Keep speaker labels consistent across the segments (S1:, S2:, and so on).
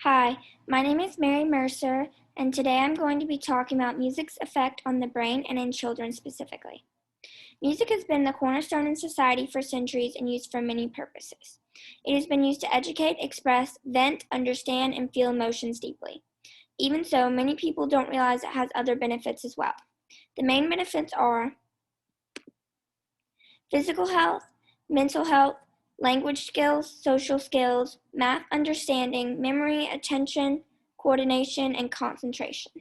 S1: Hi, my name is Mary Mercer, and today I'm going to be talking about music's effect on the brain and in children specifically. Music has been the cornerstone in society for centuries and used for many purposes. It has been used to educate, express, vent, understand, and feel emotions deeply. Even so, many people don't realize it has other benefits as well. The main benefits are physical health, mental health, language skills, social skills, math understanding, memory, attention, coordination, and concentration.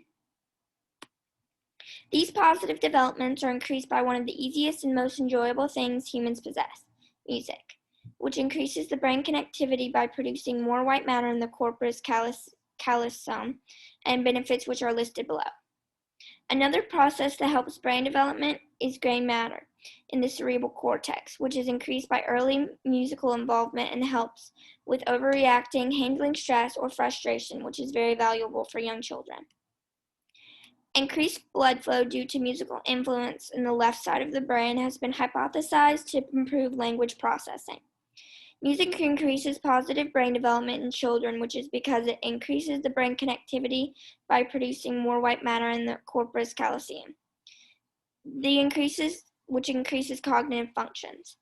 S1: These positive developments are increased by one of the easiest and most enjoyable things humans possess, music, which increases the brain connectivity by producing more white matter in the corpus callosum and benefits which are listed below. Another process that helps brain development is gray matter in the cerebral cortex, which is increased by early musical involvement and helps with overreacting, handling stress, or frustration, which is very valuable for young children. Increased blood flow due to musical influence in the left side of the brain has been hypothesized to improve language processing. Music increases positive brain development in children, which is because it increases the brain connectivity by producing more white matter in the corpus callosum, which increases cognitive functions.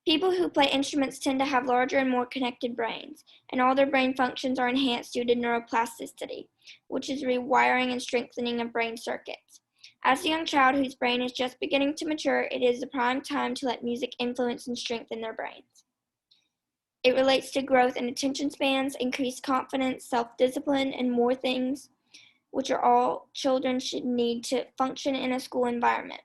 S1: People who play instruments tend to have larger and more connected brains, and all their brain functions are enhanced due to neuroplasticity, which is rewiring and strengthening of brain circuits. As a young child whose brain is just beginning to mature, it is the prime time to let music influence and strengthen their brains. It relates to growth in attention spans, increased confidence, self-discipline, and more things, which are all children should need to function in a school environment.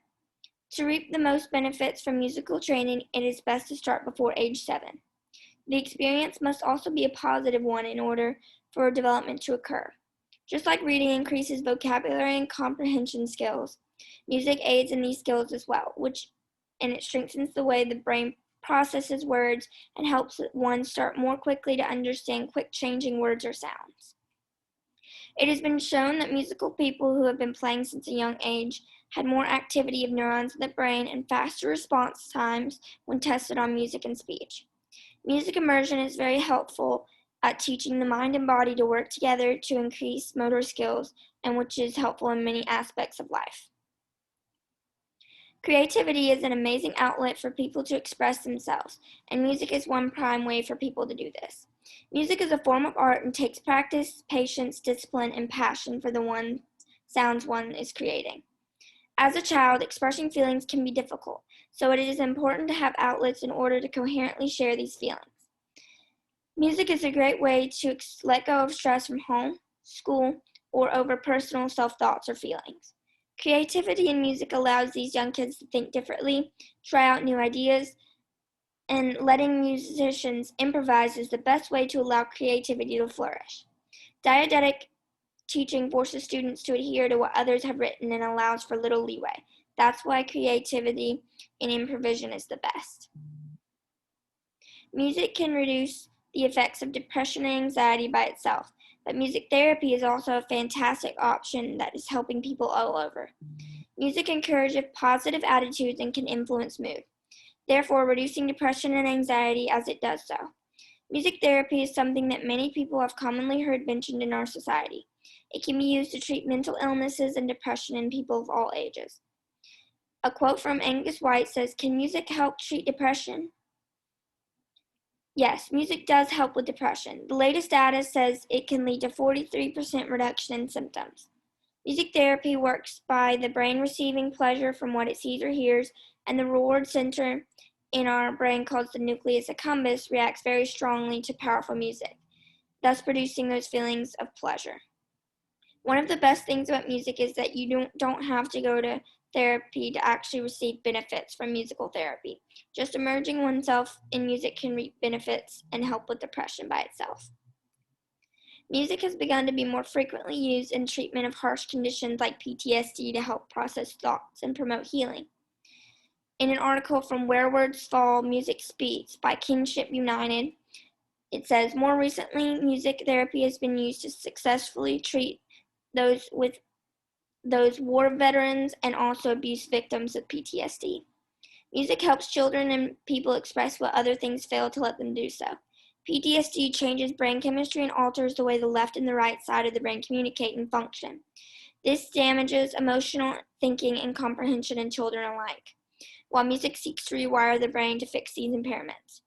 S1: To reap the most benefits from musical training, it is best to start before age 7. The experience must also be a positive one in order for development to occur. Just like reading increases vocabulary and comprehension skills, music aids in these skills as well, and it strengthens the way the brain processes words and helps one start more quickly to understand quick changing words or sounds. It has been shown that musical people who have been playing since a young age had more activity of neurons in the brain and faster response times when tested on music and speech. Music immersion is very helpful at teaching the mind and body to work together to increase motor skills, and which is helpful in many aspects of life. Creativity is an amazing outlet for people to express themselves, and music is one prime way for people to do this. Music is a form of art and takes practice, patience, discipline, and passion for the sounds one is creating. As a child, expressing feelings can be difficult, so it is important to have outlets in order to coherently share these feelings. Music is a great way to let go of stress from home, school, or over personal self-thoughts or feelings. Creativity in music allows these young kids to think differently, try out new ideas, and letting musicians improvise is the best way to allow creativity to flourish. Didactic teaching forces students to adhere to what others have written and allows for little leeway. That's why creativity and improvisation is the best. Music can reduce the effects of depression and anxiety by itself, but music therapy is also a fantastic option that is helping people all over. Music encourages positive attitudes and can influence mood, therefore reducing depression and anxiety as it does so. Music therapy is something that many people have commonly heard mentioned in our society. It can be used to treat mental illnesses and depression in people of all ages. A quote from Angus White says, "Can music help treat depression?" Yes, music does help with depression. The latest data says it can lead to 43% reduction in symptoms. Music therapy works by the brain receiving pleasure from what it sees or hears, and the reward center in our brain called the nucleus accumbens reacts very strongly to powerful music, thus producing those feelings of pleasure. One of the best things about music is that you don't have to go to therapy to actually receive benefits from musical therapy. Just immersing oneself in music can reap benefits and help with depression by itself. Music has begun to be more frequently used in treatment of harsh conditions like PTSD to help process thoughts and promote healing. In an article from Where Words Fall, Music Speaks by Kinship United, it says, more recently, music therapy has been used to successfully treat those war veterans and also abuse victims of PTSD. Music helps children and people express what other things fail to let them do so. PTSD changes brain chemistry and alters the way the left and the right side of the brain communicate and function. This damages emotional thinking and comprehension in children alike, while music seeks to rewire the brain to fix these impairments.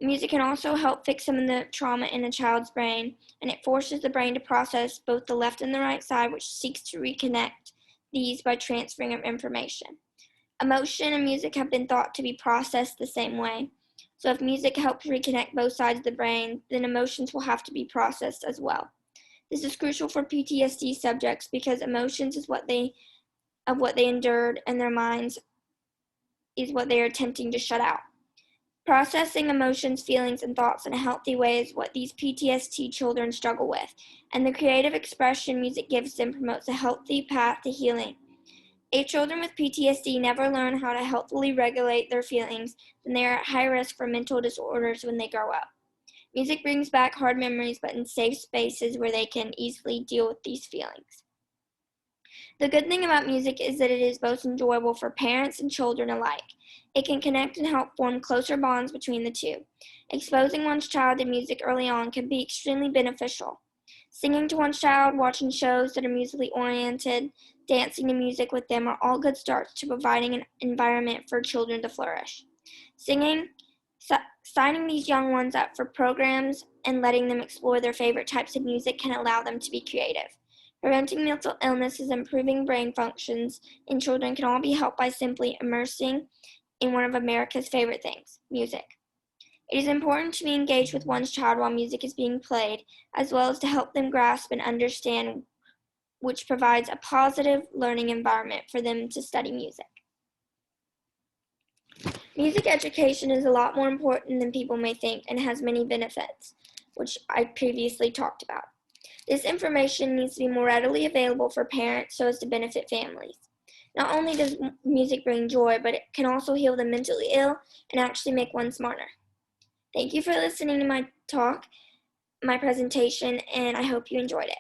S1: Music can also help fix some of the trauma in a child's brain, and it forces the brain to process both the left and the right side, which seeks to reconnect these by transferring of information. Emotion and music have been thought to be processed the same way. So if music helps reconnect both sides of the brain, then emotions will have to be processed as well. This is crucial for PTSD subjects because emotions is what they endured, and their minds is what they are attempting to shut out. Processing emotions, feelings, and thoughts in a healthy way is what these PTSD children struggle with, and the creative expression music gives them promotes a healthy path to healing. If children with PTSD never learn how to healthily regulate their feelings, then they are at high risk for mental disorders when they grow up. Music brings back hard memories, but in safe spaces where they can easily deal with these feelings. The good thing about music is that it is both enjoyable for parents and children alike. It can connect and help form closer bonds between the two. Exposing one's child to music early on can be extremely beneficial. Singing to one's child, watching shows that are musically oriented, dancing to music with them are all good starts to providing an environment for children to flourish. Signing these young ones up for programs and letting them explore their favorite types of music can allow them to be creative. Preventing mental illnesses and improving brain functions in children can all be helped by simply immersing in one of America's favorite things, music. It is important to be engaged with one's child while music is being played, as well as to help them grasp and understand, which provides a positive learning environment for them to study music. Music education is a lot more important than people may think and has many benefits, which I previously talked about. This information needs to be more readily available for parents so as to benefit families. Not only does music bring joy, but it can also heal the mentally ill and actually make one smarter. Thank you for listening to my presentation, and I hope you enjoyed it.